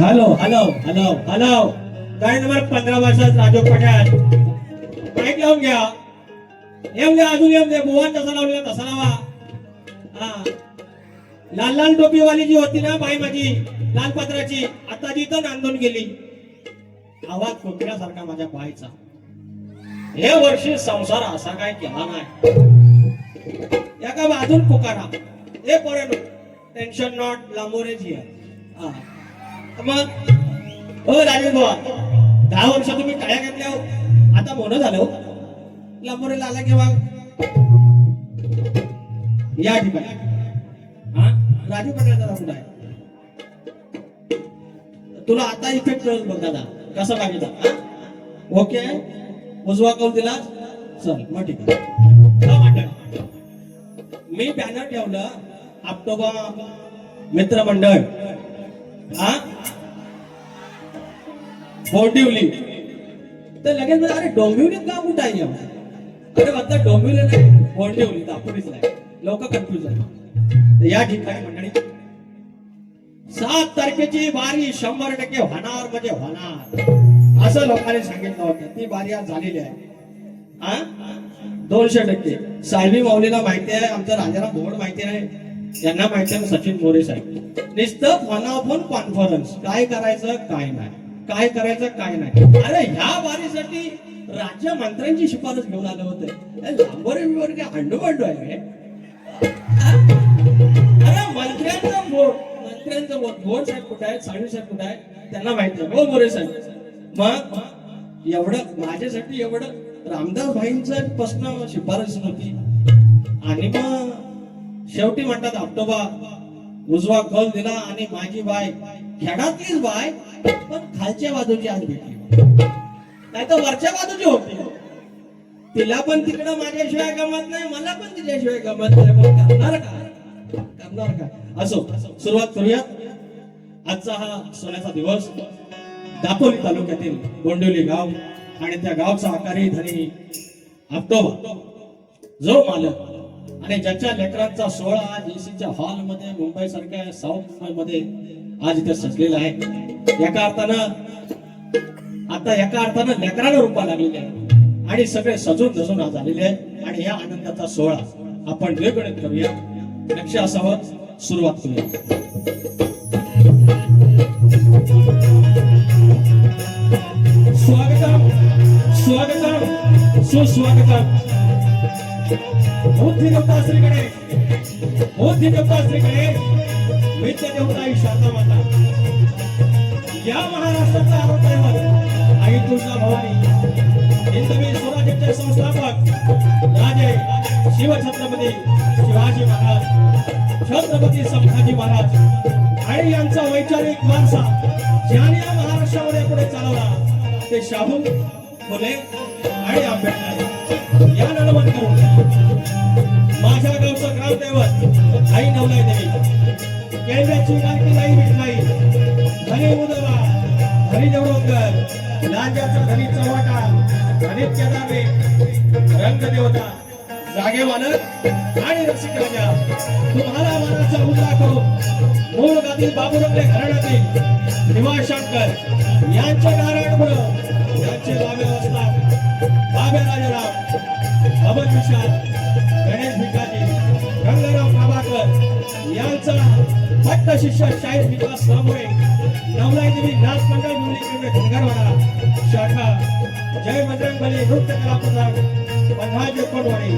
Hello hello hello hello गाडी number 15 वर्षात Raju Pathan mic लावून घ्या. येऊन द्या अजून येऊन द्या. बुवा तसा लावलेला तसा लावा. हा लाल लाल टोपीवाली जी होती ना बाई माझी लाल पत्राची आता जी तर नांदून गेली. आवाज कोकिळासारखा माझ्या बाईचा. हे वर्षी संसार असा काय केला नाही. एका बाजून पुकारा हे पोरांनो टेन्शन नॉट लांबोरेज हिअर. मग हो राजेश बुवा 10 वर्ष तुम्ही टाळ्या घातल्या हो. आता मोठं झालं हो. लांबोरेला आला केव्हा या ठिकाणी हा राजू पठाणचा कुठं आहे. तुला आता इफेक्ट कळत बघ दादा कसा पाहिजे. ओके उजवा कौल दिला चल मग ठीक आहे. मी बॅनर ठेवलं आप्टोबा मित्रमंडळ हा बोटिवली तर लगेच अरे डोंबिवलीत का कुठं आहे. अरे म्हणतात डोंबिवली नाही बोटिवली दापोलीच नाही. लोक कन्फ्युज झाले. या ठिकाणी मंडळी 7 तारखेची बारी 100% होणार म्हणजे होणार असं लोकांनी सांगितलं होतं. ती बारी आज झालेली आहे. 200%. साहेबी माऊलीला माहिती आहे. आमचं राजाराम भोड माहिती आहे. यांना माहिती आहे सचिन मोरे साहेब. नुसतं फोन ऑन कॉन्फरन्स काय करायचं काय नाही काय करायचं काय नाही. अरे ह्या बारीसाठी राज्य मंत्र्यांची शिफारस घेऊन आलं होतं. लांबोरे बिंबोरे काय अंडू बंडू आहे. अरे मंत्र्यांचं बोर्ड साहेब कुठे आहेत साळवी साहेब कुठे आहेत त्यांना माहिती आहे. हो मोरे साहेब मग एवढं माझ्यासाठी एवढं रामदास भाईंचं प्रश्न शिफारस नव्हती. आणि मग शेवटी म्हणतात आप्टोबा उजवा कौल दिला आणि माझी बाय खेडातलीच बाय पण खालच्या बाजूची आज भेटली नाही तर वरच्या बाजूची होती. तिला पण तिकडं माझ्याशिवाय गमत नाही मला पण तिच्याशिवाय गमत नाही. करणार का असो सुरुवात करूया. आजचा हा सोन्याचा दिवस दापोली तालुक्यातील गोंडवली गाव आणि त्या गावचा आकारी धनी आप्टोबा जो मालक आणि ज्याच्या लेकरांचा 16 आज एसीच्या हॉल मध्ये मुंबई सारख्या साऊथ मुंबई मध्ये आज इथे सजलेला आहे. एका अर्थानं लेकराला रूपा लागलेली आहे आणि सगळे सजून धजून आज आलेले आहे. आणि या आनंदाचा सोहळा आपण रेगणित करूया. लक्ष असावं सुरुवात करूया. स्वागतम स्वागतम सुस्वागतम. बुद्धी देवता श्रीकडे विद्या देवता ही शारदा माता या महाराष्ट्राचा अवतार आई तुळजा भवानी हिंदवी स्वराज्याचे संस्थापक राजे शिवछत्रपती शिवाजी महाराज छत्रपती संभाजी महाराज आणि यांचा वैचारिक वारसा ज्याने या महाराष्ट्रामध्ये पुढे चालवला ते शाहू फुले आणि आंबेडकर या नमन करून माझ्या गावचं ग्रामदैवत आई नवलाई देवी केंद्राची गायकी नाही विठलाई धनी उदवा धनी देवळकर लांजाचा धनी चव्हाटा धनी केदारे रंगदेवता जागे मालक आणि रसिक राजा तुम्हाला मनाचा उजळा करू मूळ गादी बाबुरंगले घराण्यातील निवासशंकर यांच्या नारायणमुळे यांचे लाभे असतात. बाबे राजाराम भवन विशाल गणेश भिकाजी गंगाराम प्रभाकर यांचा भट्ट शिष्य शाहीर विकास रामोळे नवलाई देवी नाथ मंडळ मुली धनगरवाडा शाखा जय बजरंगबली नृत्य कला प्रधान पन्हाजी कोडवाडी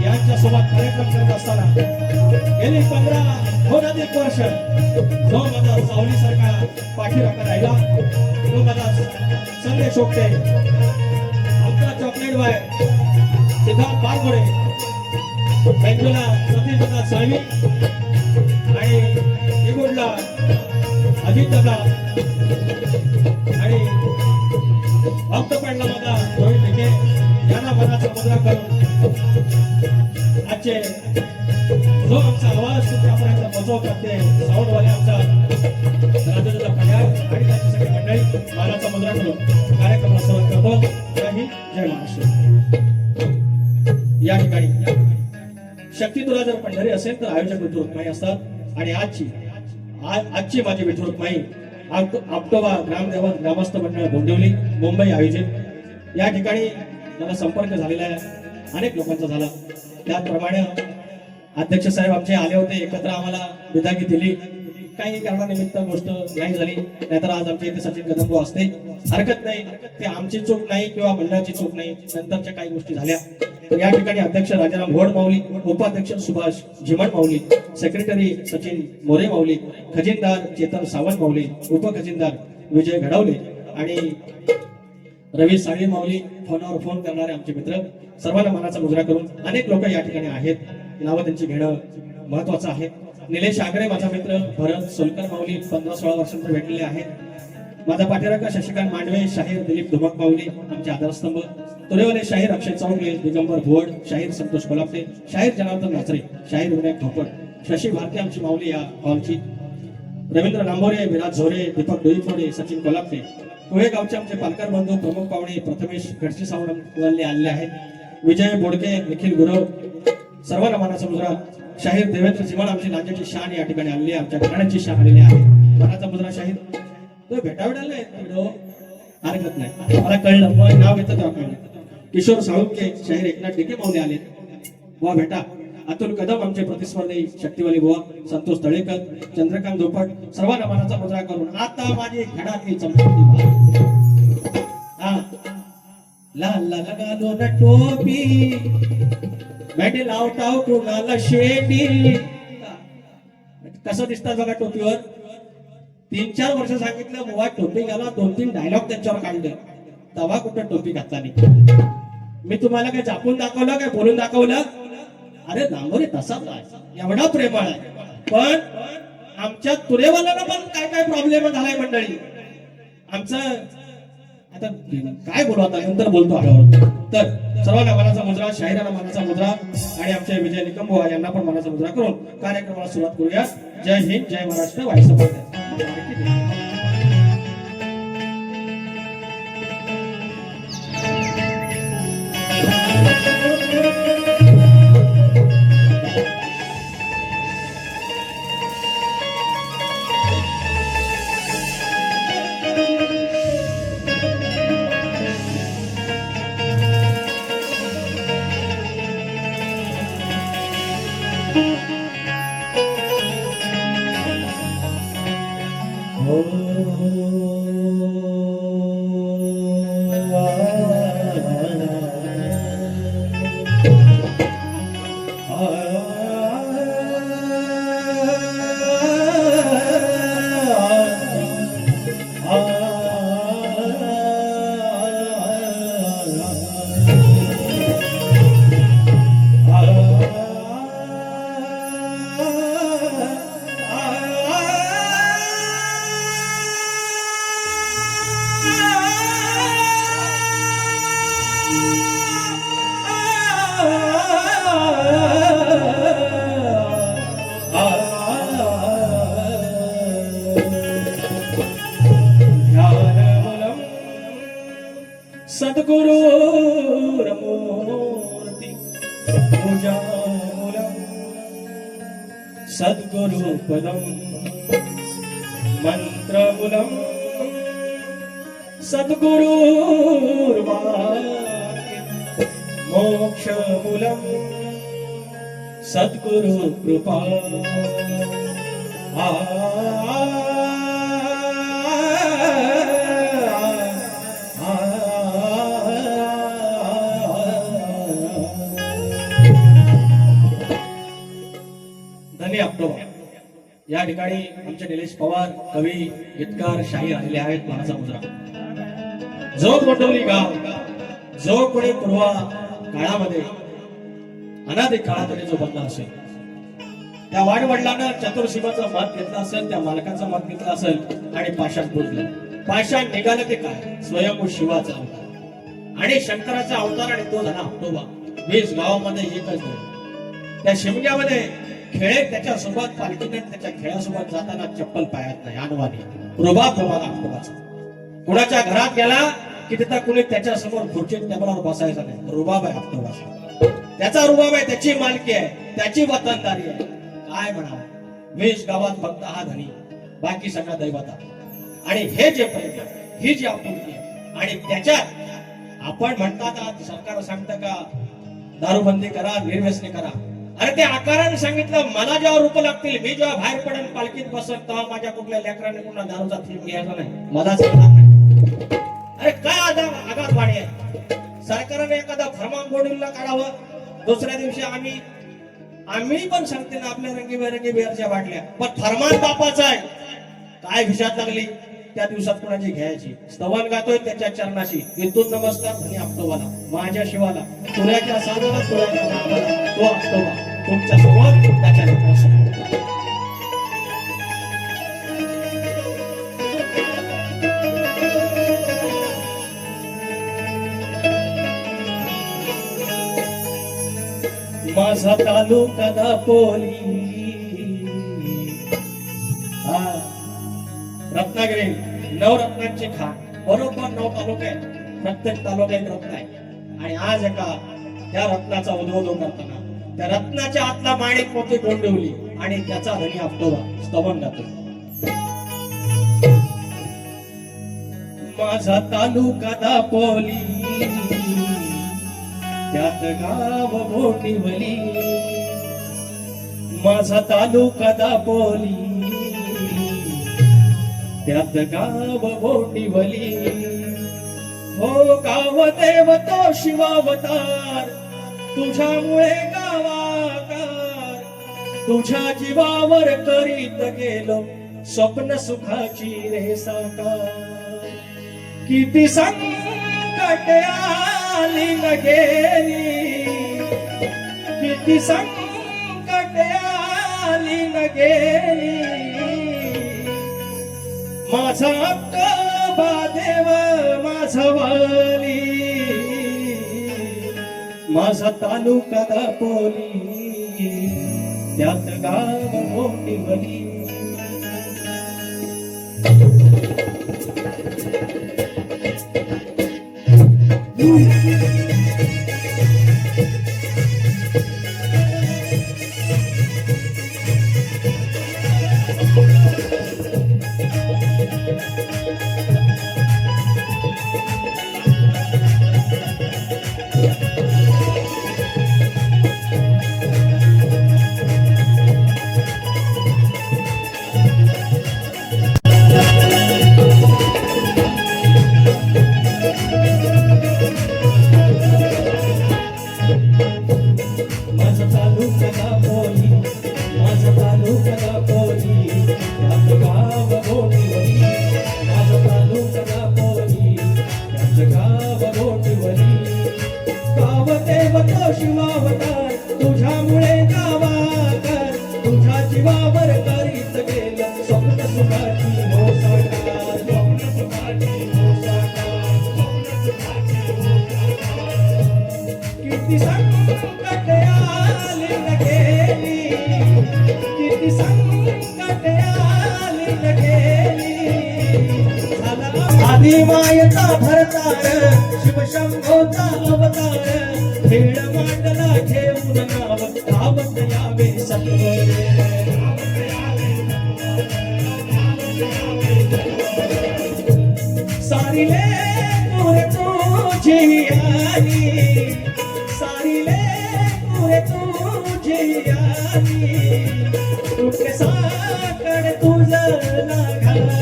यांच्या सोबत कार्यक्रम करत असताना गेली 15 वर्ष जो माझा सावली सारखा पाठीराखा राहिला तो माझा संदेश ओकते आमचा चॉकलेट बाय सिद्धार्थ पारगोडे बेंगुला सतीश दादा साळवी आणि निगुडला अजित दादा आणि भक्त पडला माझा रोहित ढेके यांना मनाचा मुद्रा करून आजचे जो आमचा आवाज तुमच्यापर्यंत पोहोचवतात ते साऊंडवाले आमचा राजूदादा पड्याळ आणि त्यांची सगळी मंडळी मानाचा मुद्रा करून कार्यक्रमाला सुरुवात करतो. जय हिंद जय महाराष्ट्र. या ठिकाणी शक्ती तुला जर पंढरी असेल तर आयोजक विठुराई माई असतात आणि आजची माझी विठुराई माई आपटोबा ग्रामदेवत ग्रामस्थ मंडळ गोंदिवली मुंबई आयोजित या ठिकाणी मला संपर्क झालेला आहे अनेक लोकांचा झाला. त्याचप्रमाणे अध्यक्ष साहेब आमचे आले होते एकत्र आम्हाला विदागी दिली काही कारणानिमित्त गोष्ट नाही झाली नाहीतर आज आमच्या इथे सचिन कदम असते हरकत नाही ते आमची चूक नाही किंवा मंडळाची चूक नाही नंतरच्या काही गोष्टी झाल्या. तर या ठिकाणी अध्यक्ष राजाराम घोड माऊली उपाध्यक्ष सुभाष झिमण माऊली सेक्रेटरी सचिन मोरे माऊली खजिनदार चेतन सावंत माऊली उपखजिनदार विजय घडवले आणि रवी साळी माऊली फोनवर फोन करणारे आमचे मित्र सर्वांना मनाचा मुजरा करून अनेक लोक या ठिकाणी आहेत नावं त्यांची घेणं महत्वाचं आहे. निलेश आगरे माझा मित्र भरत सोलकर माऊली 15-16 वर्षांचे भेटलेले आहेत. माझा पाठीराखा शशिकांत मांडवे शाहीर दिलीप धुमक माऊली आमचे आधारस्तंभ तुरेवाले शाहीर अक्षय चौगले दिगंबर भोड शाहीर संतोष कोल्हापटे शाहीर जनार्दन नाचरे शाहीर विनायक धोपट शशी भारती आमची माऊली या हॉलची रवींद्र नांबोरे विराज झोरे दीपक डोईफोडे सचिन कोल्हापटे कोळेगावचे आमचे पालकर बंधू प्रमुख पाहुणे प्रथमेश गडची सावंत आलेले आहेत. विजय बोडके निखिल गुरव सर्वांना मानाचा मुजरा शाहीर देवेंद्र चिमण आमची लांजाची शान या ठिकाणी आलेली आहे आमच्या घराण्याची शान आलेली आहे. मानाचा मुजरा शाहीर तो भेटावेडायला व्हिडिओ हरकत नाही मला कळलं मग नाव घेतं तेव्हा कळलं. किशोर साळुंके शाहीर एकनाथ डिके माऊली आले बुवा भेटा. अतुल कदम आमचे प्रतिस्पर्धी शक्तिवाली बुवा संतोष तळेकर चंद्रकांत धोपट सर्वांना मानाचा मुजरा करून आता माझी घडातली चमकती हा लाल लगा लो न टोपी बॅटे लावताव कोणाला शेटी कसं दिसतात बघा टोपीवर 3-4 वर्ष सांगितलं बुवा टोपी घाला 2-3 डायलॉग त्यांच्यावर काढले तवा कुठं टोपी घातला नाही. मी तुम्हाला काय झापून दाखवलं काय बोलून दाखवलं अरे दामोरे तसाच आहे एवढा प्रेमळ आहे पण आमच्या तुरेवाल्याला पण काय काय प्रॉब्लेम झालाय मंडळी आमचं आता काय बोलू आता नंतर बोलतो हळूहळू. तर सर्वांना मनाचा मुजरा शाहिरांना मनाचा मुजरा आणि आमचे विजय निकंबुआ यांना पण मनाचा मुजरा करून कार्यक्रमाला सुरुवात करूया. जय हिंद जय महाराष्ट्र वाईस सद्गुरुर्मूर्ति पूजामूलम् सद्गुरुपदम् मन्त्रमूलम् सद्गुरुर्वाक्यम् मोक्षमूलम् सद्गुरु कृपा ऑक्टोबर या ठिकाणी आमचे निलेश पवार कवी गीतकार शाहीर आलेले आहेत. मानाचा मुजरा जो गोठवली गाव जो कोणी पूर्वा काळामध्ये अनादी काळामध्ये जो बनला असेल त्या वाडवडिलांना चतुर्शिवाचा मात घेतला असेल, त्या मालकाचा मात घेतला असेल आणि पाषाण पुजलं. पाषाण निघालं ते काय स्वयंभू शिवाचा अवतार आणि शंकराचा अवतार आणि तो झाला ऑक्टोबर. 20 गावामध्ये एकच नाही. त्या शिमग्यामध्ये खेळे त्याच्यासोबत पालखीने त्याच्या खेळासोबत जाताना चप्पल पायात नाही अनवाणी रुबाब तुम्हाला ऑक्टोबरचा. कुणाच्या घरात गेला की तिथं कुणी त्याच्या समोर खुर्चीत टेबलावर बसायचा नाही. रुबाब आहे ऑक्टोबरचा. त्याचा रुबाब आहे, त्याची मालकी आहे, त्याची वतनदारी आहे. काय म्हणावं 20 गावात फक्त हा धनी बाकी सगळा दैवता. आणि हे जे प्रेम ही जी आपुलकी आणि त्याच्यात आपण म्हणतात आज सरकार सांगतं का दारूबंदी करा निर्व्यसनी करा. अरे ते आकाराने सांगितलं मला जेव्हा रूप लागतील मी जेव्हा बाहेर पडेल पालखीत बसत तेव्हा माझ्या कुठल्या लेकराने कुठला दारूचा थीम घ्यायचा नाही मला सांगणार नाही. अरे काय आघात वाणी आहे. सरकारने एखादा फरमान बोर्डिंगला काढावं दुसऱ्या दिवशी आम्ही पण सांगते ना आपल्या रंगीबेरंगी बिअरच्या बाटल्या पण फरमान बापाचा आहे. काय भिशात लागली त्या दिवसात कुणाची घ्यायची. स्तवन गातोय त्याच्या चरणाशी इथून नमस्कार धनी ऑक्टोबरला माझ्या शिवाला तुऱ्याच्या साधना तुऱ्याच्या नावाला तो ऑक्टोबर तुमच्या समोर त्याच्या लेकरासमोर. माझा तालुका दापोली रत्नागिरी नवरत्नांची खाण बरोबर 9 तालुके प्रत्येक तालुक्यात रत्न आहे. आणि आज एका त्या रत्नाचा उद्भव करताना त्या रत्नाच्या आतला माणिक मोठी गोंडवली आणि त्याचा धनी ऑक्टोबर स्तवन गातो. माझा तालुका दापोली त्यात गाव मोठीवली. माझा तालुका दापोली त्यात गाव मोठीवली. हो गाव देव तो शिवावतार तुझ्यामुळे गावाकार तुझ्या जीवावर करीत गेलो स्वप्न सुखाची रे साकार. किती संकट आली न गेली किती संकट आली न गेली माझा अक्कोबा देव माझा वाली. माझा तालुका दापोली त्यात गाव मोठीवली. शिवावतार तुझ्यामुळे गावाकर तुझ्या जीवावर करीत गेलं स्वप्न सुखाची हो साकार. स्वप्न सुखाची हो साकार. स्वप्न सुखाची हो साकार. किती संकट आली न गेली किती संकट आली न गेली झाला आधी मायेचा भरतार शिवशंभोचा अवतार. खेळ मांडला घेऊन नाव धावत यावे सत्वर. सारिले पुरे तुझी आली सारिले पुरे तुझी आली तुझे साकड तुझं लाघाली.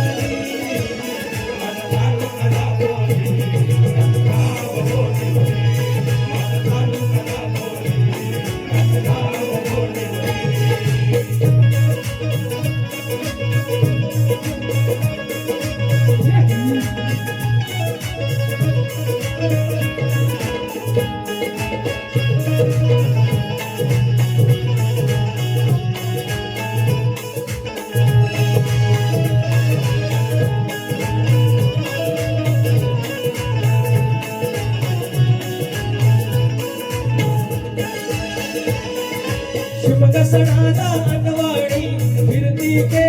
सणाला अनवाणी फिरती के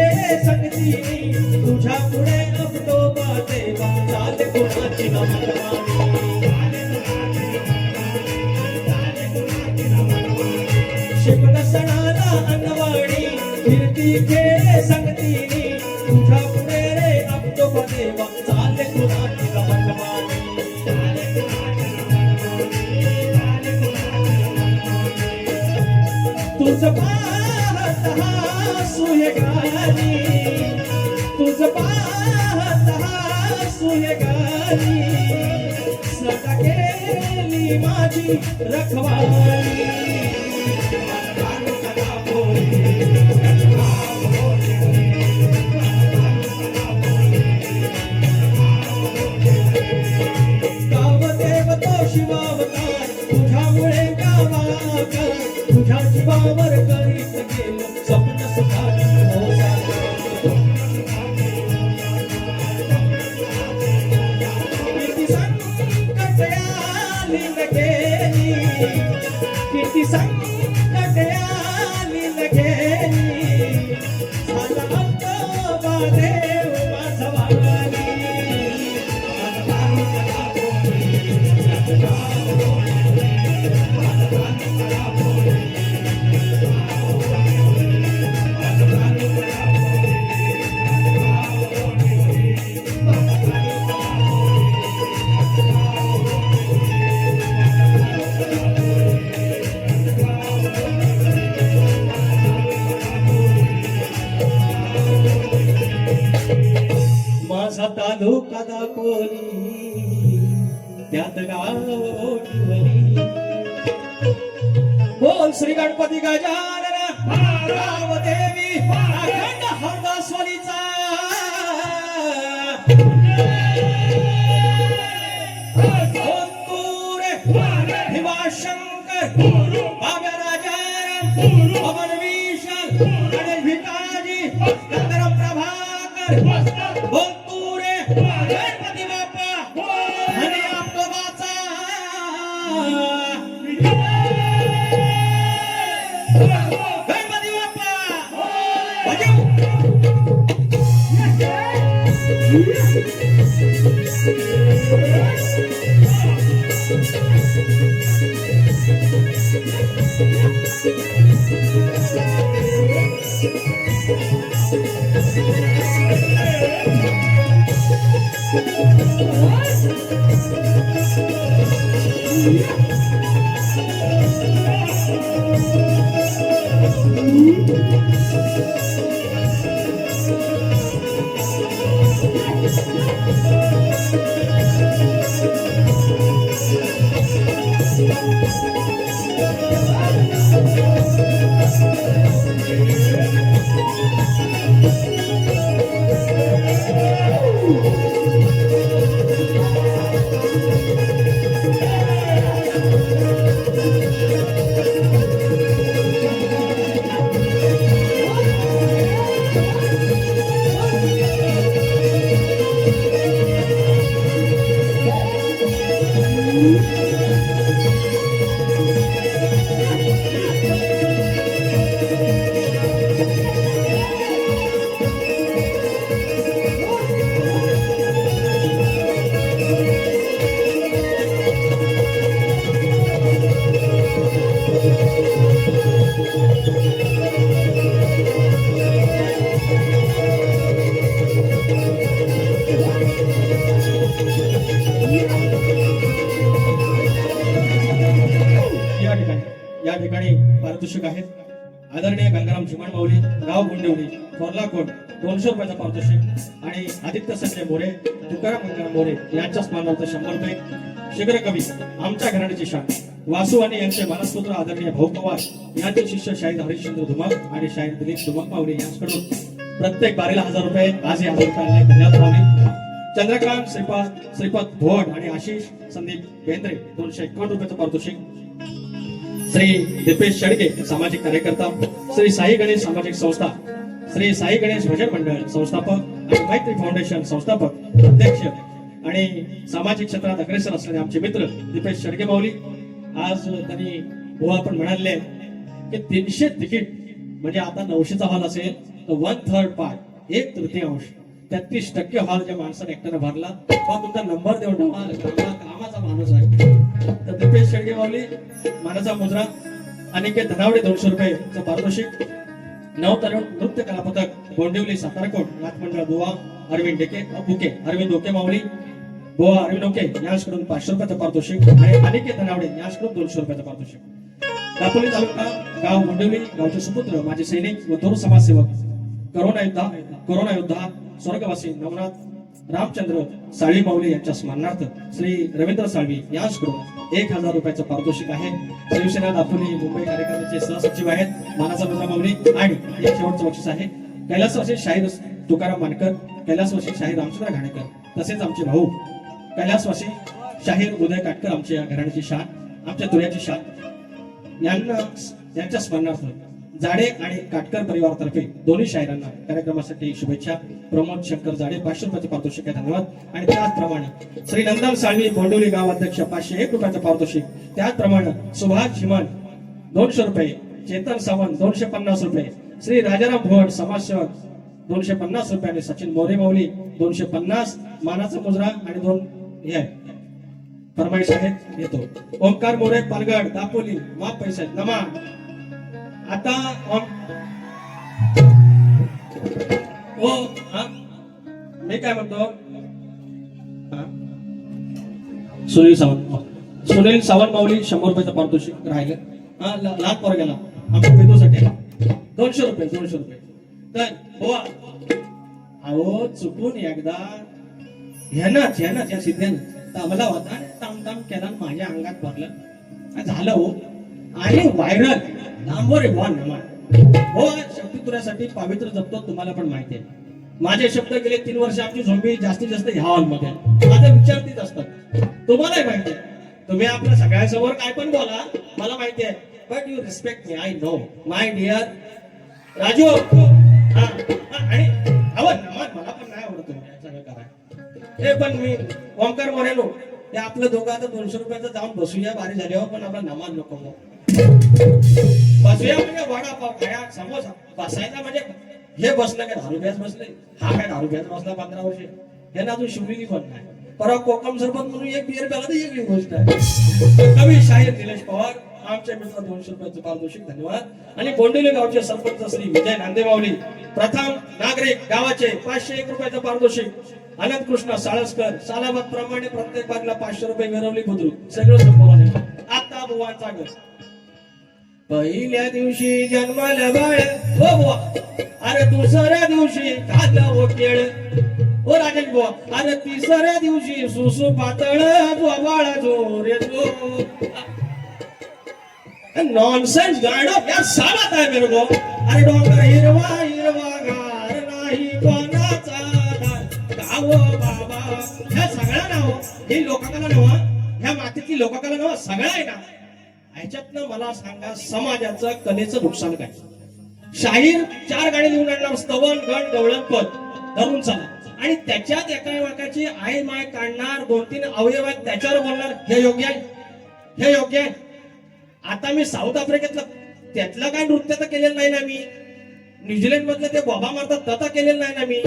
संगतीनी तुझ्या पुढे अबतो देवा चाल कुणाची न शिमग सणाला अनवाणी फिरती के संगतीनी तुझ्या पुढे रे अबतो देवा चाल कुणाची न तुझ पाहत हासुय गाणी तुझ पाहत हासुय गाणी सदा केली माझी रखवाली गावदेव तो शिवावतार तुझ्यामुळे गावाकर तुझ्या जीवावर करीत गेलो स्वप्न सुखाची किती संकट आली न गेली किती संकट आली न गेली झाला अब्बा देव माझा वाली माझा तालुका दाखवली त्यात गावली बोल श्री गणपती गजानन राव देवी अखंड हरदासवालीचा भीमाशंकर बाब्या राजाराम पवन विशाल गणेश भिकाजी गंधर्व प्रभाकर बोल तू रे गणपती बाप्पा आणि आपको वाचा गणपती बाप्पा या ठिकाणी पारितोषिक आहेत. आदरणीय गंगाराम चिमण माऊली गाव गुंडेवली थोरला कोट 200 रुपयाचा पारितोषिक आणि आदित्य संजय मोरे तुकाराम गंगाराम मोरे यांच्या स्मरणार्थ 100 रुपये. शीघ्र कवी आमच्या घराण्याची शान वासू आणि यांचे मानसपुत्र आदरणीय भाऊ पवार यांचे शिष्य शाहीर हरिश्चंद्र धुमाक आणि शाहीर दिलीप धुमाक माऊली यांच्याकडून प्रत्येक बारीला 1000 रुपये आज 1000 रुपये धन्यवाद माऊली. चंद्रकांत श्रीपाद भोड आणि आशिष संदीप बेंद्रे 251 रुपयाचं पारितोषिक. श्री दीपेश शेडगे सामाजिक कार्यकर्ता, श्री साई गणेश सामाजिक संस्था, श्री साई गणेश भजन मंडळ संस्थापक आणि मैत्री फाउंडेशन संस्थापक अध्यक्ष आणि सामाजिक क्षेत्रात अग्रेसर असलेले आमचे मित्र दीपेश शेडगे माऊली. आज त्यांनी बुवा आपण म्हणाले की 300 तिकीट म्हणजे आता 900चा हॉल असेल तर 1/3 पार्ट, 1/3 33% हॉल ज्या माणसाने एकट्याने भरला. तुमचा नंबर देऊन ठेवा, कामाचा माणूस आहे. तर दीपेश शेडगे माऊली मानाचा मुद्रा, अनिकेत धनावडे 200 रुपयेचं पारितोषिक, नवतरुण नृत्य कला पथक गोंदिवली सातारकोट नाथ मंडळ बुवा अरविंद अरविंद ओके माऊली बुवा अरविंद ओके यांच्याकडून 500 रुपयाचं पारितोषिक आणि अनिकेत धनावडे यांच्याकडून 200 रुपयाचं पारितोषिक. दापोली तालुका गाव गोंदिवली गावचे सुपुत्र माझे सैनिक व थोर समाजसेवक कोरोना योद्धा स्वर्गवासी नवनाथ रामचंद्र साळवी माऊली यांच्या स्मरणार्थ श्री रवींद्र साळवी यांच्याकडून 1000 रुपयाचं पारितोषिक आहे. शिवसेना दापोली मुंबई कार्यक्रमाचे सहसचिव आहेत मानाचा मुद्रा माऊली. आणि एक शेवटचं बक्षीस आहे कैलासवासी शाहीर तुकाराम मानकर, कैलासवासी शाहीर रामचंद्र घाणेकर, तसेच आमचे भाऊ कैलासवासी शाहीर उदय काटकर, आमच्या घराण्याची शान, आमच्या तुऱ्याची शान यांच्या स्मरणार्थ जाडे आणि काटकर परिवारातर्फे दोन्ही शाहिरांना कार्यक्रमासाठी शुभेच्छा. प्रमोद शंकर जाडे 500 रुपयाचे पारितोषिक आहे, धन्यवाद. आणि त्याचप्रमाणे श्री नंदन साळवी गोंदिवली गाव अध्यक्ष 501 रुपयाचं पारितोषिक. त्याचप्रमाणे सुभाष झिमन 200 रुपये, चेतन सावंत 250 रुपये, श्री राजाराम भोड समाजसेवक 250 रुपये आणि सचिन मोरे माऊली 250 मानाचा मुजरा आणि 2 हे फरमाईश आहेत येतो. ओंकार मोरे पालगड दापोली माफ पैसे नमा. आता मी काय म्हणतो, सुनील सावंत माऊली 100 रुपयाचं पारितोषिक राहिलं. लहान पोर गेला आमच्या पेदूसाठी 200 रुपये. तर बुवा अहो चुकून एकदा ह्या सिद्धेनं तबला होता ताम केला माझ्या अंगात भरलं झालं हो. आणि व्हायरल लांबवर हो शक्तितुऱ्यासाठी पवित्र जपतो, तुम्हाला पण माहिती आहे. माझे शब्द गेले 3 वर्ष आमची झोंबी जास्तीत जास्त ह्या हॉलमध्ये माझा विचार तीच असतात, तुम्हालाही माहिती आहे. तुम्ही आपल्या सगळ्यांसमोर काय पण बोला मला माहिती आहे, but you respect me. I know my dear Raju. आणि मला पण नाही आवडत तुम्ही सगळं करा हे, पण मी ओंकार मोरेलो हे आपलं दोघं आता 200 रुपयाचं जाऊन बसूया बारी झाल्यावर, पण आपला नमाज नको बसूया म्हणजे वडापाव खाया समोसा बसायला म्हणजे हे बसलं काय 10 रुपयाच बसले, हा काय 10 रुपयाच बसला 15 वर्षे, हे ना अजून शिवलेली पण नाही. परवा कोकम सरबत म्हणून एक बियर प्याला तर वेगळी गोष्ट आहे. कवी शाहीर निलेश पवार आमच्या मित्र 200 रुपयाचं पारितोषिक, धन्यवाद. आणि गोंदिवली गावचे सरपंच श्री विजय नांदे माऊली प्रथम नागरिक गावाचे 501 रुपयाचं पारितोषिक. अनंत कृष्ण साळसकर सालाबाद प्रमाणे प्रत्येक बागला 500 रुपये मिळवली बुद्रुक सगळं संपवलं. आता बुवांचा घर पहिल्या दिवशी जन्माला बाळ हो बुवा, अरे दुसऱ्या दिवशी खाल्लं हो केळ हो राजन बुवा, अरे तिसऱ्या दिवशी सुसू पातळ बुवा बाळा जो रे जो. नॉनसेन्स गाणं या सालात आहे मेरे को. अरे डोंगर हिरवा हिरवा गार नाही कोणाचा गाव बाबा. ह्या सगळ्या नाव ही लोककला नव, ह्या मातीतली लोककला नव सगळं आहे ना. ह्याच्यातनं मला सांगा समाजाचं कलेचं नुकसान काय. शाहीर 4 गाणी लिहून आणणार, स्तवन गण गवळण पद धरून चाला आणि त्याच्यात एका वाक्याची आई माय काढणार, 2-3 अवयव आहेत त्याच्यावर बोलणार, हे योग्य आहे? हे योग्य आहे? आता मी साऊथ आफ्रिकेतलं त्यातलं काय नृत्य तर केलेलं नाही ना मी. न्यूझीलंड मधलं ते बोबा मारतात तथा केलेलं नाही ना मी.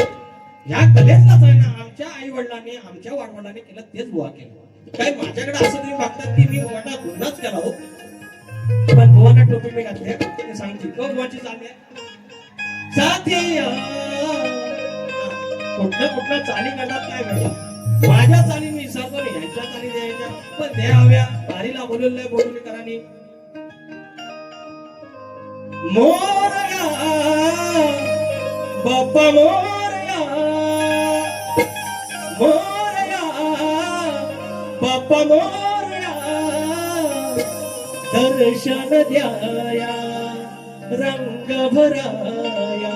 ह्या कलेतलाच आहे ना. आमच्या आई वडिलांनी आमच्या वाडवडिलांनी केलं तेच बुवा केलं. काय माझ्याकडे असं तुम्ही बघतात की मी वाटा गुन्हाच केला हो, पण बुवाना टोपी मी घातली ते सांगतील तो बुवाची चालली साथी कुठलं चाली करतात काय वेळा. माझ्या चाली मी विसरतो नाही, ह्यांच्या चाली द्यायच्या पण द्याव्या. बारीला बोलवलंय बोलवलीकरांनी मोरया बाप्पा मोरया मोरया बाप्पा मोरया. दर्शन द्याया रंग भराया,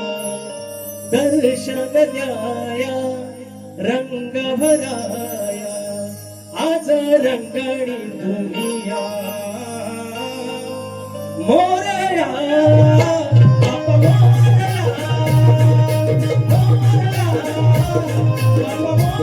दर्शन द्याया रंग भराया. आज रंगणी दुनिया मोरया बाप्पा मोरया बाप्पा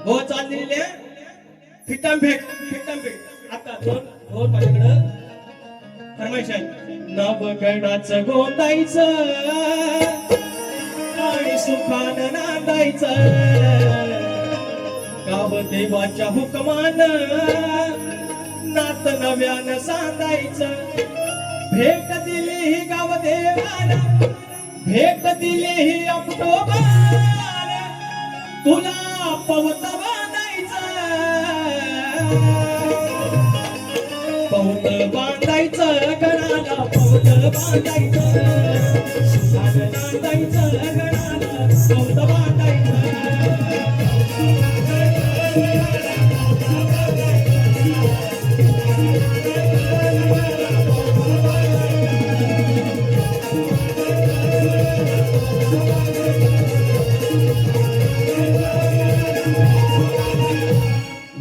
हो चाललेले फिटांफेट आता दोन माझ्याकडं फरमाईश आहे. नवगणाचं गोंदायचं आणि सुखान नांदायचं गाव देवाच्या हुकमान नात नव्यानं सांदायचं. भेट दिली ही गाव देवाला भेट दिली ही ऑक्टोबर तुला पवत बांधायचं पवत बांधायचं गणाला पवत बांधायचं सुखान नांदायचं गणाला पवत बांधायचं.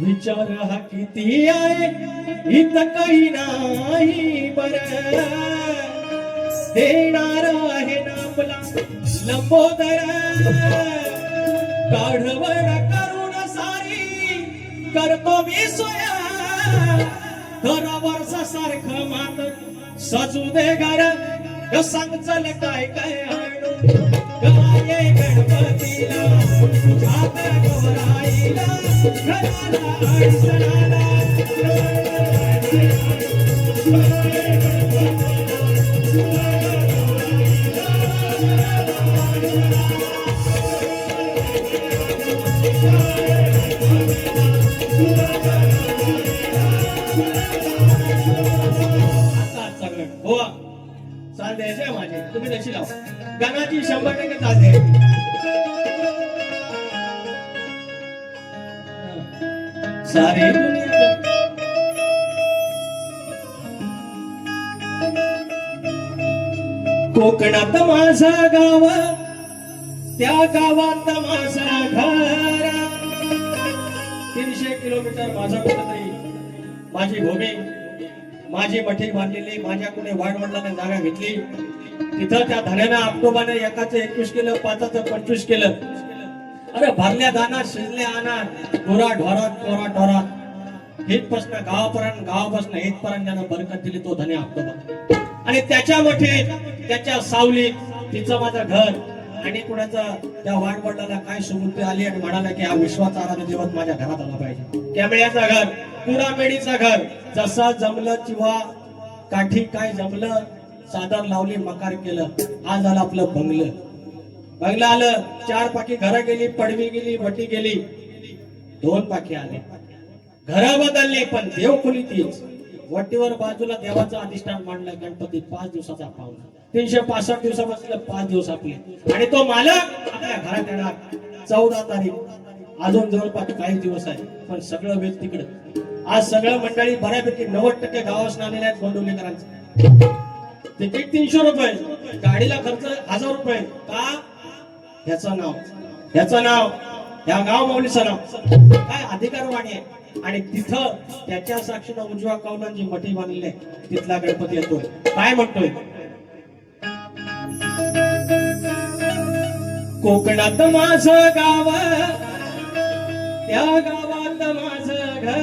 विचार हा किती आहे इथं काही नाही बरं देणार आहे ना आपला लंबोदर काढवड करून सारी करतो मी सोया घरावर सारखं मात सजू दे घर सांग चल काय काय आणू गाये गणपतीला तुझ्यात गौराईला घराला अडचणाला हो चाल द्यायचे माझे तुम्ही तशी लाव गाण्याची 100% चाल द्यायची. सारी दुनिया कोकणात माझं गाव त्या गावात माझं घर 300 किलोमीटर माझा कुठतरी माझी भूमी माझी मठी बांधलेली माझ्याकडे वाडवडिलांनी जागा घेतली तिथं त्या धन्यानं ऑक्टोबरने एकाचं 21 केलं 5चं 25 केलं. अरे भरल्या दानात शिजल्या अनात गोरा ढोरात हितपासून गावापासून हितपर्यंत ज्यानं बरकत दिली तो धन्या ऑक्टोबर आणि त्याच्या मठीत त्याच्या सावलीत तिचं माझं घर आणि कुणाचं त्या वाडवडिलाला काय सुबुद्धी आली आणि म्हणाला की हा विश्वाचा आराध्य देवत माझ्या घरात आला पाहिजे. कॅमेळ्याचं घर पुरामेडीचं घर जसं जमलं किंवा काठी काय जमलं चादर लावली मकार केलं आज आलं आपलं बंगलं आलं. 4 पाकी घरं गेली पडवी गेली भटी गेली 2 पाकी आले घरं बदलली पण देवखोली तीच वटीवर बाजूला देवाचं अधिष्ठान मांडलं गणपती 5 दिवसाचा पाहुणा 365 दिवसापासून 5 दिवस आपले आणि तो मालक आपल्या घरात येणार 14 तारीख अजून जवळपास काही दिवस आहे पण सगळं वेळ तिकडे. आज सगळं मंडळी बऱ्यापैकी 90% गावास आलेले आहेत गोंडवलीकरांचे. तिकीट 300 रुपये गाडीला खर्च 1000 रुपये का याचं नाव या गाव माऊलीचं नाव काय अधिकारवाणी आहे आणि तिथं त्याच्या साक्षीनं उजव्या कौलांची मठी बांधलेली आहे तिथला गणपती येतोय काय म्हणतोय. कोकणात माझं गाव त्या गावात माझं घर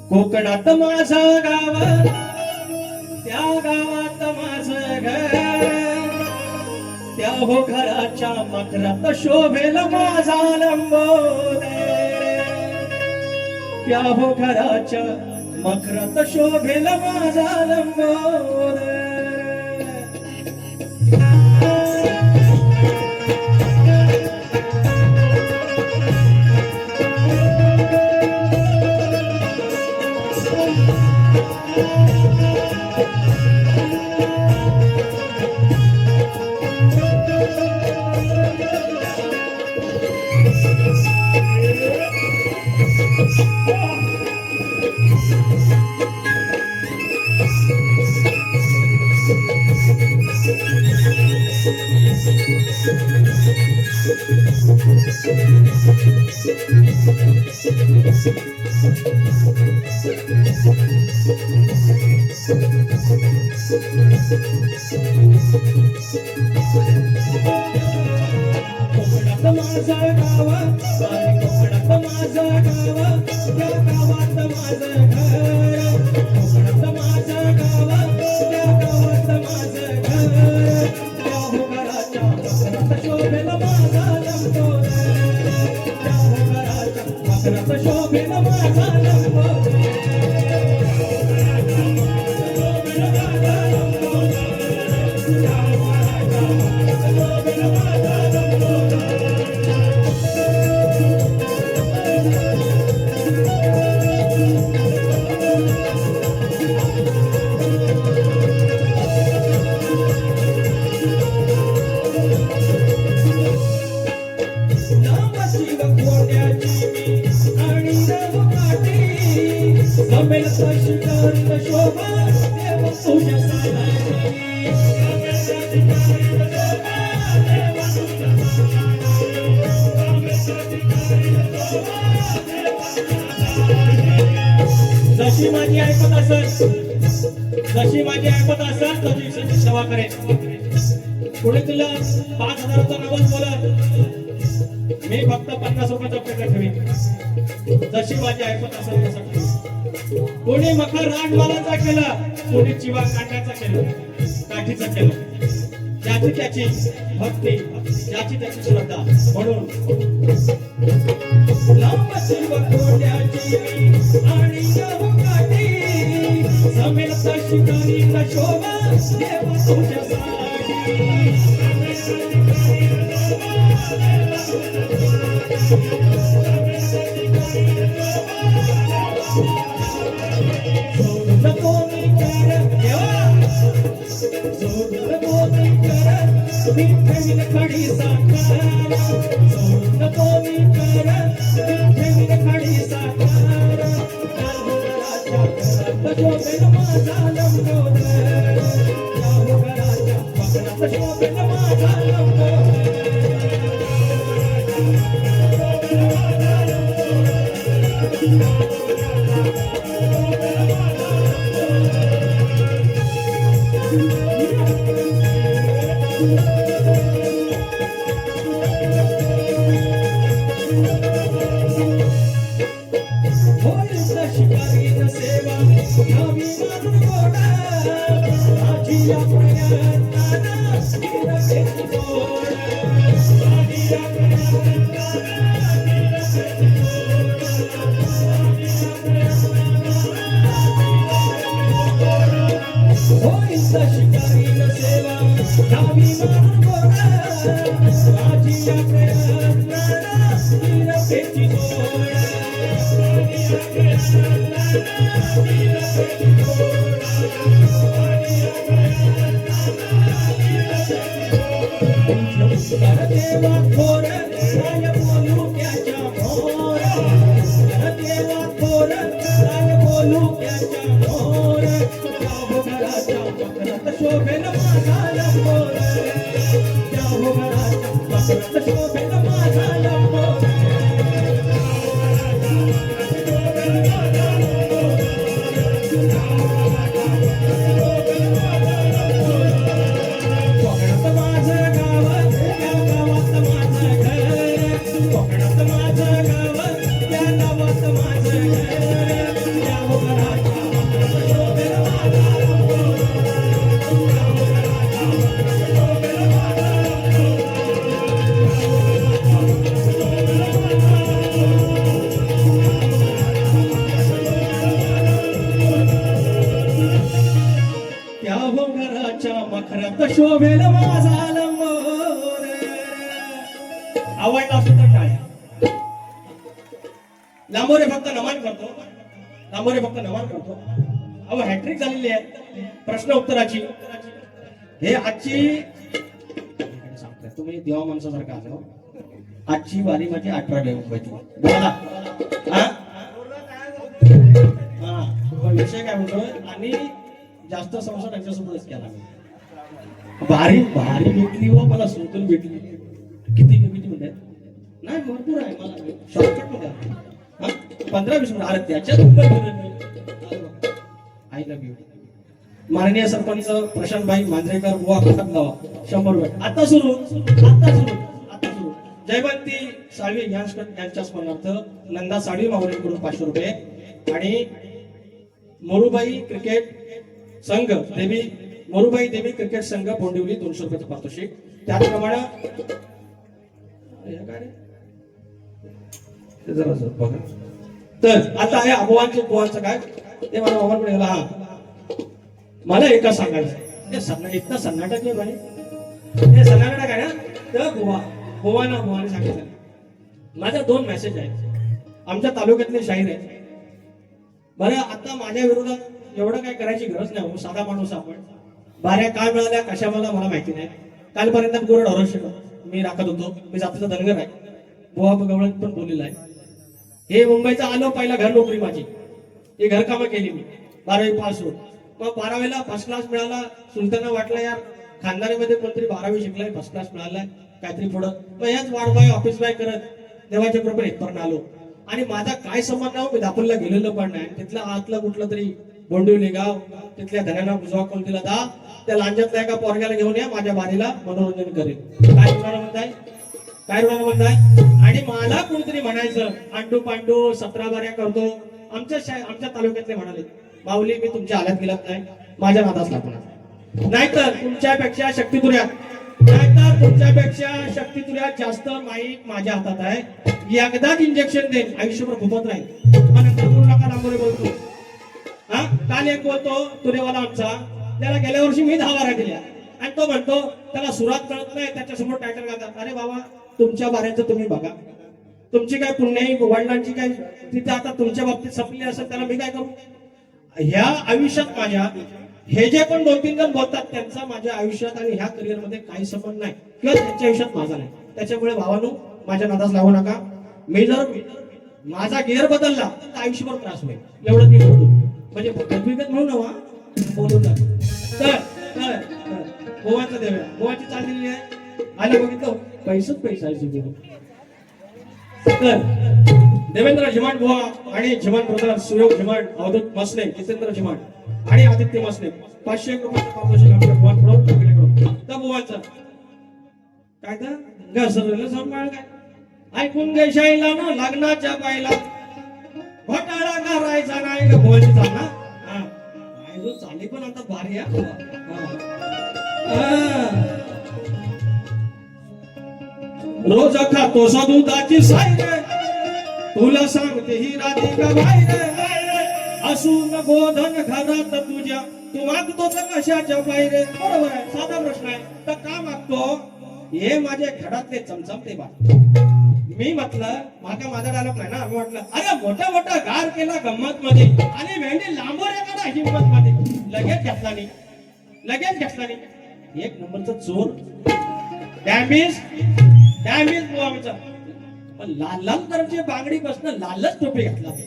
कोकणात माझं गाव त्या गावात माझं घर त्या हो घराच्या मकरात शोभेल माझा लंबोदर त्या हो घराच्या मकरात शोभेल माझा लंबोदर. कोकणात माझा गावा, कोकणात माझा गावा, त्या गावात माझं घर. कोकणात माझा गावा, त्या गावात माझं घर. त्या घराच्या मकरात शोभेल माझा लंबोदर. त्या घराच्या मकरात शोभेल माझा लंबोदर. जमेल तशी करीत शोभा देव तुझ्या जशी माझी ऐकत असेल, जशी माझी ऐकत असेल तशी सेवा करेल. पुढे तुला 5,000चा नवल बोलत, मी फक्त 50 रुपयाचा पेपर ठेवीन. जशी माझी ऐकत असेल तसं ठेवीन. कोणी मखर रानमालाचा केला, कोणी चिवा काढण्याचा केलं, काठीचा केलं. ज्याची त्याची भक्ती, ज्याची त्याची श्रद्धा. म्हणून लांब शिव कोट्याची आणि जाऊ काठी, जमेल तशी करीत शोभा देव तुझ्यासाठी. खडी साकार सोडून कोणी कर, खडी साकार. घराच्या घरात शोभेल माझा लंबोदर. घराच्या घरात शोभेल माझा लंबोदर. शिकारीन सेवा घ्यावी मारून गोडा, माझी या प्रयत्नाना निरपेची जोड. माझी या होईल शिकारीन सेवा घ्यावी मारून गोडा, माझी या प्रयत्नाना निरपेची जोड. देवा थोर काय बोलू त्याच्या मोर, देवा थोर काय बोलू त्याच्या मोर. घराच्या मकरात शोभेल माझा लंबोदर. त्या घराच्या मकरात शोभेल माझा लंबोदर. मखरात शोभेल माझा लंबोदर. आवडला असतो तर टाळ्या. लांबोरे फक्त नमन करतो, लांबोरे फक्त नमन करतो. अहो हॅट्रिक झालेली आहे प्रश्न उत्तराची. हे आजची सांगताय तुम्ही देवा माणसासारखं आलो. आजची वारी माझी 18 मुंबईची. बोला हा विषय काय म्हणतोय, आणि जास्त संसार त्यांच्यासोबतच केला. भारी भारी भेटली व मला सोतून भेटली. किती म्हणतात नाही, भरपूर आहे मला शॉर्टकट मध्ये. 15-20 मिनिट. अरे त्याच्यात आय लव्ह यू. माननीय सरपंच प्रशांतभाई मांजरेकर बुवा गावा 100 रुपये. आता सुरू. जयवंती साळवी यांच्या स्मरणार्थ नंदा साळवी मावळीकडून 500 रुपये. आणि मोरूबाई क्रिकेट संघ मोरूबाई देवी क्रिकेट संघ बोंडिवली 200 रुपयाचं पारितोषिक. त्याचप्रमाणे बघा. तर आता आहे अभवांचं काय ते मला मामाकडे गेला. मला एका सांगायचं इतका सन्नाटक आहे म्हणे. हे सन्नाटक आहे ना, तर बुवाने सांगितलं. माझ्या 2 मेसेज आहेत. आमच्या तालुक्यातले शाहीर आहेत. बरं, आता माझ्या विरोधात एवढं काय करायची गरज नाही. साधा माणूस आपण. बाऱ्या काय मिळाल्या कशा मला माहिती नाही. कालपर्यंत गोरड हरवश मी राखत होतो. मी जातीचा धनगर आहे. बुवा गवळण पण बोललेला आहे. हे मुंबईचा आलो पहिला घर नोकरी माझी. हे घरकामं केली मी 12वी पास होऊन. मग 12वीला फर्स्ट क्लास मिळाला. सुलताना वाटलं यार खानदारीमध्ये कोणतरी 12वी शिकलाय, फर्स्ट क्लास मिळालाय काहीतरी पुढं. मग याच वाढबाय ऑफिस बाय करत देवाच्या कृपेने इथपर्यंत आलो. आणि माझा काय संबंध नाही, मी दापोलीला गेलेलो पण नाही. तिथला आतला कुठलं तरी बोंडिवली गाव, तिथल्या धन्यांना बुजवा कोण दिला दा त्या लांजातल्या एका पोरग्याला घेऊन या माझ्या बारीला मनोरंजन करेल. काय म्हणताय. आणि मला कोणतरी म्हणायचं अंडू पांडू 17 बाऱ्या करतो. आमच्या तालुक्यातले म्हणाले, माऊली मी तुमच्या आल्यात गेलात नाही, माझ्या नादास लागणार. नाहीतर तुमच्यापेक्षा शक्तितुर्यात जास्त माईक माझ्या हातात आहे. एकदाच इंजेक्शन देईन, आयुष्यभर भूपत राहील. नंतर करू नका लांबोरे बोलतो. काल एक बोलतो तुरेवाला आमचा, त्याला गेल्या वर्षी मी 10 बाऱ्या दिल्या. आणि तो म्हणतो त्याला सुरात कळत नाही, त्याच्यासमोर टायटल घालतात. अरे बाबा, तुमच्या बाऱ्यांचं तुम्ही बघा. तुमची काय पुण्याई वडिलांची काय तिथे आता तुमच्या बाबतीत संपली असेल, त्याला मी काय करू. ह्या आयुष्यात माझ्या हे जे पण 2-3 जण बोलतात त्यांचा माझ्या आयुष्यात आणि ह्या करिअर मध्ये काही संबंध नाही, किंवा त्यांच्या आयुष्यात माझा नाही. त्याच्यामुळे भावानो माझ्या नादास लागू नका. मी जर माझा गिअर बदलला तर आयुष्यभर त्रास होईल, एवढं मी बोलतो. म्हणजे म्हणून नवा बोलून जा. तर गोवाचं देऊया. गोवाची चाललेली आहे. आलं बघितलं पैसा आहे. तर देवेंद्र झिमाड बुवा आणि झिमाड ब्रदर सुयोग झिमाड, अवधूत मसने, जितेंद्र झिमाड आणि आदित्य मसने 500 रुपयाचं पारितोषिक आमच्या बुवांकडून टाकले करून. त्या बुवाचं काय तर घसरलेलं सांभाळ काय ऐकून घे शाईला ना लग्नाच्या पायला घोटाळा करायचा नाही का बुवाची चाल ना. जो चाली पण आता भारी आहे. रोज खातो दुधाची साई रे, तुला सांगते ही राधिका बाई रे. असून गोधन घरात तुझ्या, तू मागतो तर कशाच्या बाई रे. बरोबर आहे, साधा प्रश्न आहे. तर का मागतो. हे माझे घरातले चमचमते बा. मी म्हटलं माझा डायलॉग नाही ना. मी म्हटलं अरे मोठा गार केला गंमत मध्ये आणि भेंडी लांबोऱ्या काढा हिंमत मध्ये. लगेच घेतला नाही. एक नंबरचा चोर. डॅमेज बुवा आमचा. पण लाल कलरची बांगडी बसणं लालच टोपी घातला ते.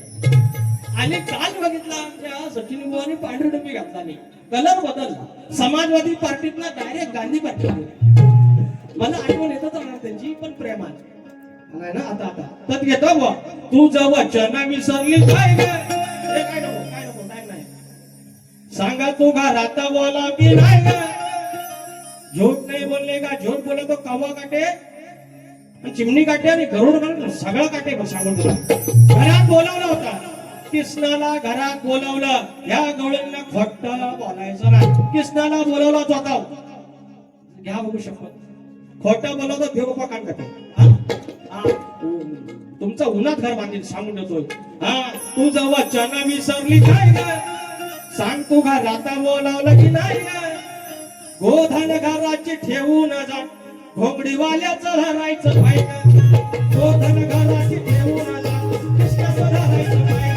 आणि काल बघितला आमच्या सचिन बुवानी पांढरी टोपी घातला नाही, कलर बदलला. समाजवादी पार्टीतला डायरेक्ट गांधी पार्टी. मला आठवण येतच राहणार त्यांची, पण प्रेमात नाही ना. आता तर घेतो बुवा. तू जवळ वचन विसरली काय नको नाही. सांगा तू घरात बोला की नाही. झूठ नाही बोलले का. झूठ बोले तो कव्वा काटे, चिमणी काटे आणि गरुड सगळं काटे. सांगून घरात बोलावलं होता कृष्णाला, घरात बोलावलं. ह्या गवळ्यांना खोट बोलायचं नाही. कृष्णाला बोलावला स्वतः घ्या बघू शकतो. खोटं बोलवतो देव बाप्पा कान काटे. तुमचं उन्हात घर बांधील सांगून देतोय. तू जवळ वचन विसरली काय ग. सांग तू घरात बोलावलं की नाही. गोधन घराची ठेवून जा, घोंगडीवाल्याचं धरायचं पाहिजे. गोधन घराची ठेवून जा, कृष्णाचं धरायचं पाहिजे.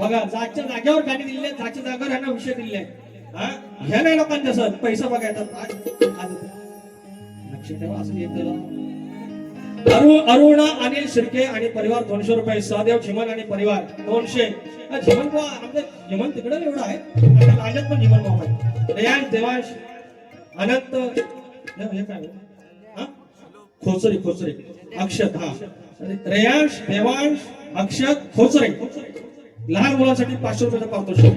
बघा जागच्या जागेवर गाडी दिली आहे, जागच्या जागेवर ह्यांना विषय दिले हा ह्या नाही लोकांच्या सर पैसा बघायचा लक्ष ठेवा असं येत अरुणा अनिल शिर्के आणि परिवार 200 रुपये, सहदेव झिमन आणि परिवार 200. झिमन भाऊ आमचं झिमन तिकडे एवढं आहे, आता राज्यात पण झिमन भाऊ आहे. रेयांश देवांश अनंत हे काय हा खोचरे खोचरे अक्षत हा रेयांश देवांश अक्षत खोचरे लहान मुलांसाठी 500 रुपयाचा पारितोषिक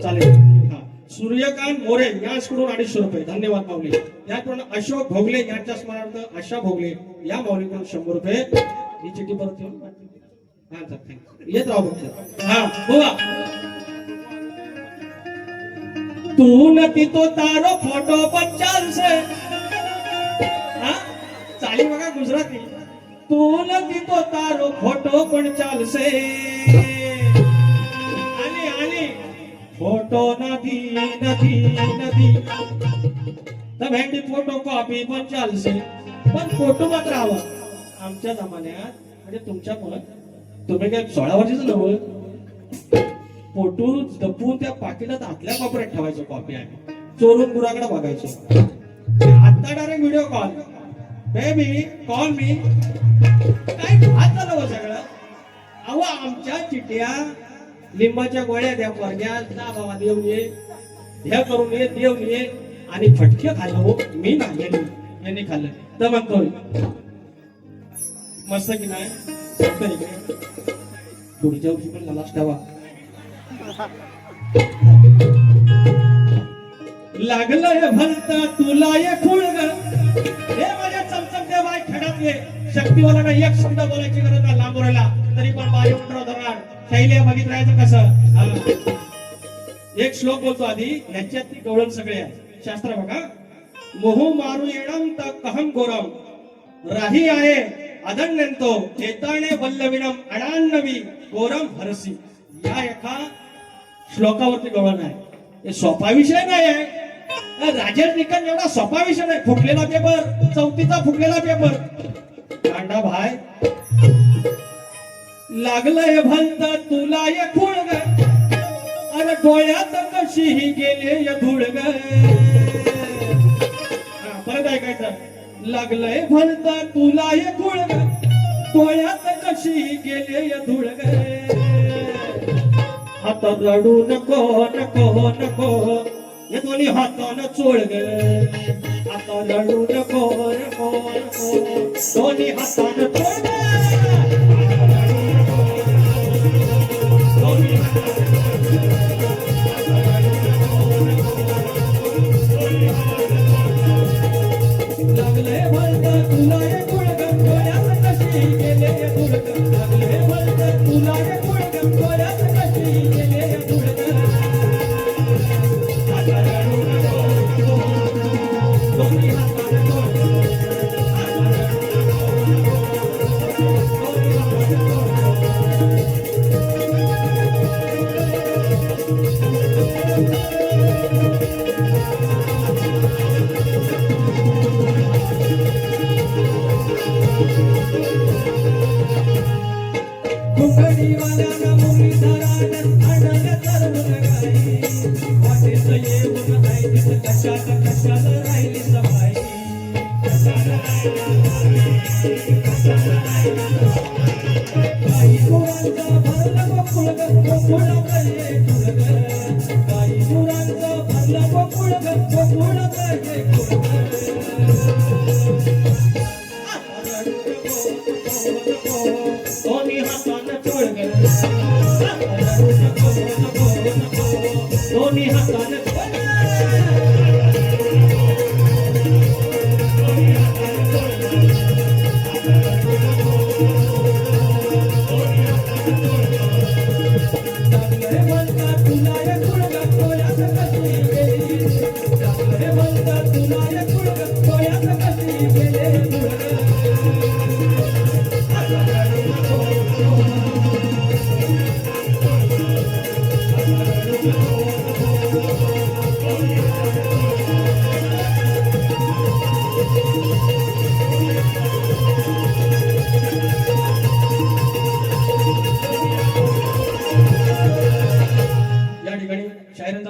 चालेल. हा सूर्यकांत मोरे यांच्याकडून 250 रुपये धन्यवाद माऊली. याप्रमाणे अशोक भोगले यांच्या स्मरणार्थ आशा भोगले या माऊलीकडून 100 रुपये. ही चिठ्ठी परत येऊन हा सर थँक्यू येत राहू बघ हा बोला. तू नती तो तारो फोटो 50 हा चाली बघा गुजराती. तू नती तो तारो फोटो 50 आणि फोटो नदी नदी नदी तर भेंडी फोटो कॉपी 50 पण फोटो मात्र हवा. आमच्या जमान्यात म्हणजे तुमच्या मुलं तुम्ही काय 16 वर्षाचं नव्हतं, फोटो जपून त्या पाकिटात आतल्या कोपऱ्यात ठेवायचो. कॉपी आहे चोरून गुराकडे बघायचो. आता direct video call baby call मी काय हात झालं हो सगळं. अहो आमच्या चिठ्ठ्या लिंबाच्या गोळ्या द्या पोरग्या जा बाबा देऊन ये हे करून ये देऊन ये आणि फटके खाल्लं हो मी नाही यांनी खाल्लं तर म्हणतोय मस्त की नाही पुढच्या वर्षी पण मलाच ठेवा. लागलंय भलता तुला ये खुळग हे माझ्या चमचमत्या बाय खेळात ये शक्तीवाला एक शब्द बोलायची गरज नाही लांबोरायला तरी पण बाय उठणार धरणार शैल्या बघित राहायचं कसं. एक श्लोक बोलतो आधी ह्याच्यात ती गवळण सगळे आहे शास्त्र बघा. मोहू मारू येणम तर कहम गोरम राही आहे अदण्यंतो चेताणे वल्लविनम अडान्नवी गोरम हरसी. या एका श्लोकावरती गवळण आहे. हे सोपा विषय नाही आहे. राजेश निकन एवढा सोपा विषय नाही. फुटलेला पेपर 34चा फुटलेला पेपर कांडा भाय लागलंय भलता तुला ये खुळग अरे डोळ्यात कशी गेले या धुळग. परत ऐकायचं. लागलंय भलता तुला ये खुळग डोळ्यात कशी गेले या धुळग. आता रडू नको नको नको हे दोन्ही हातानं चोळग. आता रडू नको नको नको दोन्ही हातानं चोळग. लागले भलता तुला ये खुळग डोळ्यात कशी गेले या धुळग. लागले भलता तुला ये खुळग डोळ्यात कशी गेले या धुळग. आता रडू नको दोन्ही हातानं चोळग. आता रडू नको दोन्ही हातानं वाल्याला मुली धरान आणलं तर मुलगाई वाटेत येऊन ऐकत कशात कशात राहिली सफाई. काही गुरांचा भरला गोकुळग गोकुळात ये खुळग. काही गुरांचा भरला गोकुळग गोकुळात ये खुळग. दोन्ही हातानं चोळग. दोन्ही हातानं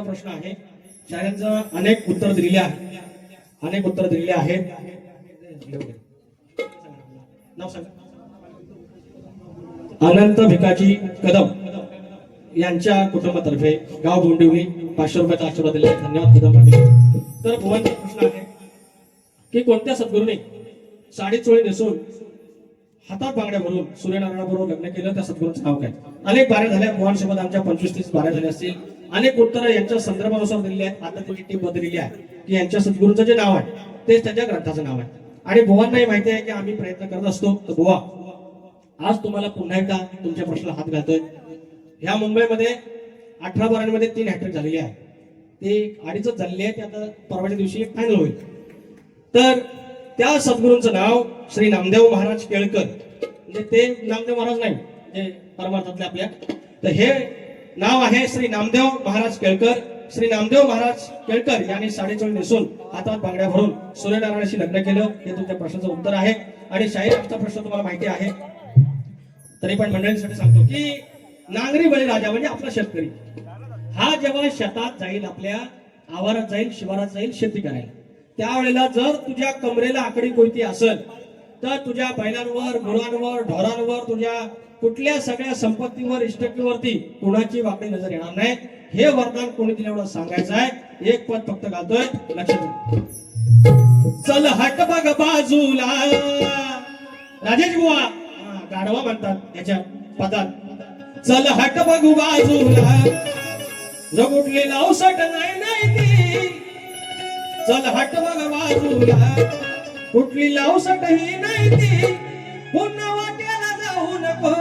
प्रश्न आहे. शाळांचं अनेक उत्तर दिलेली आहे, अनेक उत्तर दिलेली आहेत. नाव सांगा. अनंत भिकाजी कदम यांच्या कुटुंबातर्फे गाव गोंदिवली 500 रुपयाचा आशीर्वाद दिले. धन्यवाद कदम पाटील. तर भुवनचा प्रश्न आहे की कोणत्या सद्गुरूने साडी चोळी नेसून हातात बांगड्या भरून सूर्यनारायणाबरोबर लग्न केलं, त्या सद्गुरूंचं नाव काय? अनेक बाऱ्या झाल्या भुवनसोबत, आमच्या 25-30 बाऱ्या झाल्या असतील. अनेक उत्तरं यांच्या संदर्भानुसार दिलेली आहेत. आता त्याची टीप बदललेली आहे की यांच्या सद्गुरूंचं जे नाव आहे तेच त्यांच्या ग्रंथाचं नाव आहे. आणि भुवनलाही माहिती आहे की आम्ही प्रयत्न करत असतो. तर बुवा, आज तुम्हाला पुन्हा एकदा तुमच्या प्रश्नाला हात घालतोय. ह्या मुंबईमध्ये 18 बारांमध्ये 3 हॅट्रिक झालेली आहे. ते 2.5च झालेली आहे. ते आता परवाच्या दिवशी एक फायनल होईल. तर त्या सद्गुरूंचं नाव श्री नामदेव महाराज केळकर, म्हणजे ते नामदेव महाराज नाही जे परमार्थातले आपल्या, तर हे नाव आहे श्री नामदेव महाराज केळकर. श्री नामदेव महाराज केळकर यांनी साडीचोळी नेसून हातात बांगड्या भरून सूर्यनारायणाशी लग्न केलं. हे तुमच्या प्रश्नाचं उत्तर आहे. आणि शाहीर आमचा प्रश्न तुम्हाला माहिती आहे, तरी पण मंडळींसाठी सांगतो की नांगरी बळीराजा म्हणजे आपला शेतकरी हा जेव्हा शेतात जाईल, आपल्या आवारात जाईल, शिवारात जाईल शेती करायला, त्यावेळेला जर तुझ्या कमरेला आकडी कोयती असेल तर तुझ्या बैलांवर, गुरांवर, ढोरांवर, तुझ्या कुठल्या सगळ्या संपत्तीवर, इष्टकीवरती कुणाची वाकडी नजर येणार नाही. हे वरदान कोणी दिलं एवढं सांगायचं आहे. एक पद फक्त घालतोय, लक्षात घ्या. चल हट बघ बाजूला, राजेश बुवा गाढवा म्हणतात त्याच्या पदात. चल हट बघ बाजूला, जो कुठली लावसट नाही ती. चल हट बघ बाजूला, कुठली लावसटही नाही ती. पुन्हा वाट्याला जाऊ नको,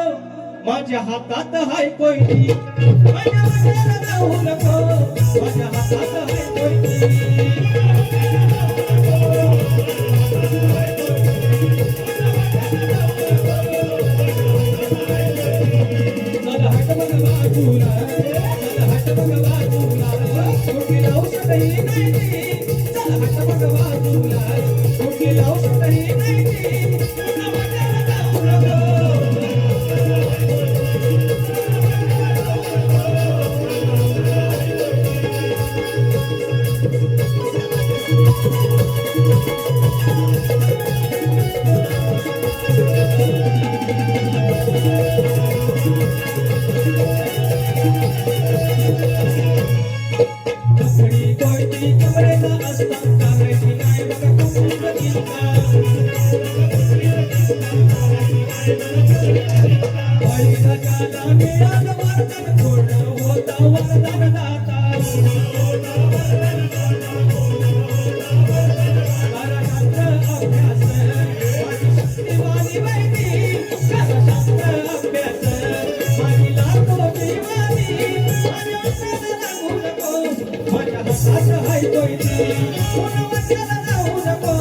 माझ्या हातात हाय कोयती. माझ्या वाट्याला जाऊ नको, माझ्या हातात हाय कोयती. चल हट बघ बाजूला, चल हट बघ बाजूला, कुठली लावसटही नाही ती. चल हट बघ बाजूला, कुठली लावसटही नाही ती. पुन्हा वाट्याला जाऊ नको.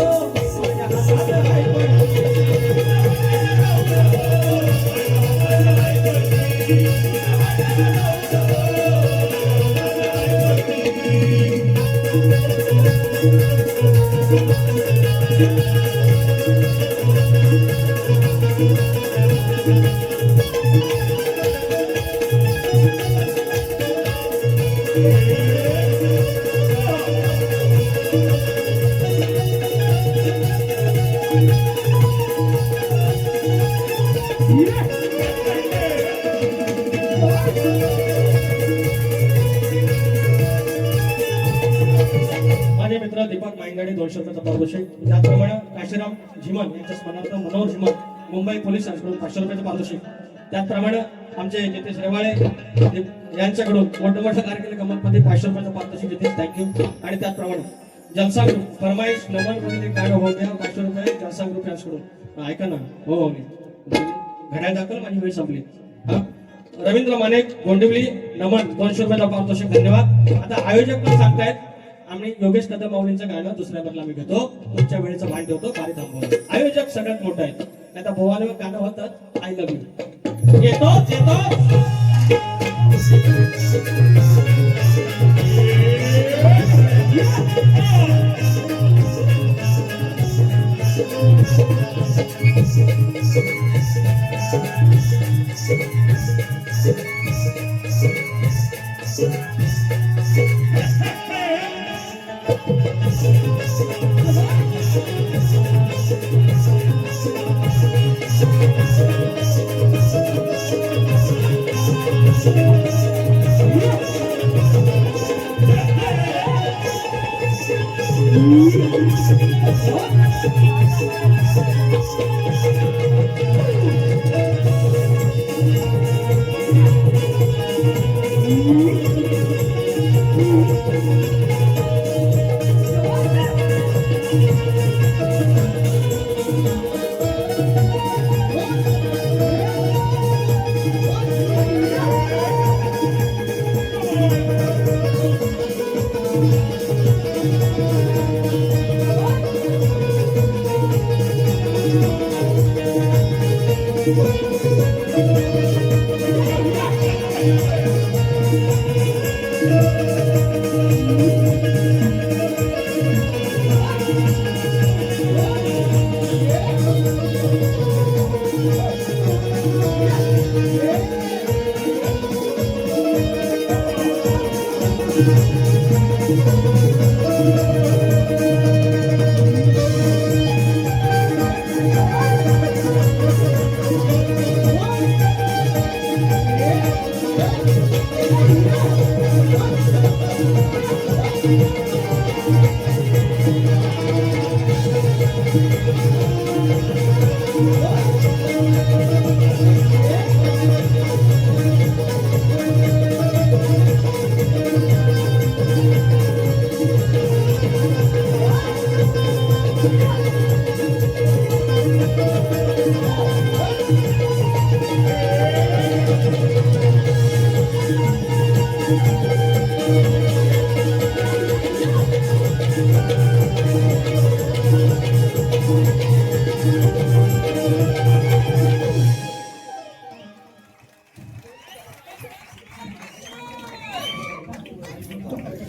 माझे मित्र दीपक माईंगाडे 200 रुपयाचा पारितोषिक. त्याचप्रमाणे काशीराम झिमन यांच्या स्मरणार्थ मनोहर झिमन मुंबई पोलीस यांच्याकडून 500 रुपयाचं पारितोषिक. त्याचप्रमाणे आमचे जितेश रेवाळे यांच्याकडून मोठमोठ्या कार्यक्रम गमतमध्ये 500 रुपयाचं पारितोषिक. जितेश थँक्यू. आणि त्याचप्रमाणे जलसा ग्रुप फरमाईश नमन मध्ये गाणं हो गया 500 रुपये जलसा ग्रुप यांच्याकडून. ऐका ना, हो घड्याळ दाखल, माझी वेळ संपली. रवींद्र मानेक गोंदिवली नमन 200 रुपयाचा पारितोषिक. धन्यवाद. आता आयोजक पण सांगतायत आम्ही योगेश कदम माऊलींचं गाणं दुसऱ्या बदला आम्ही घेतो, तुमच्या वेळेचं भान ठेवतो, बारी थांबवतो. आयोजक सगळ्यात मोठा आहे. नाही तर भोवाने गाणं होतं आय लव्ह यू. येतो येतो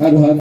हर हर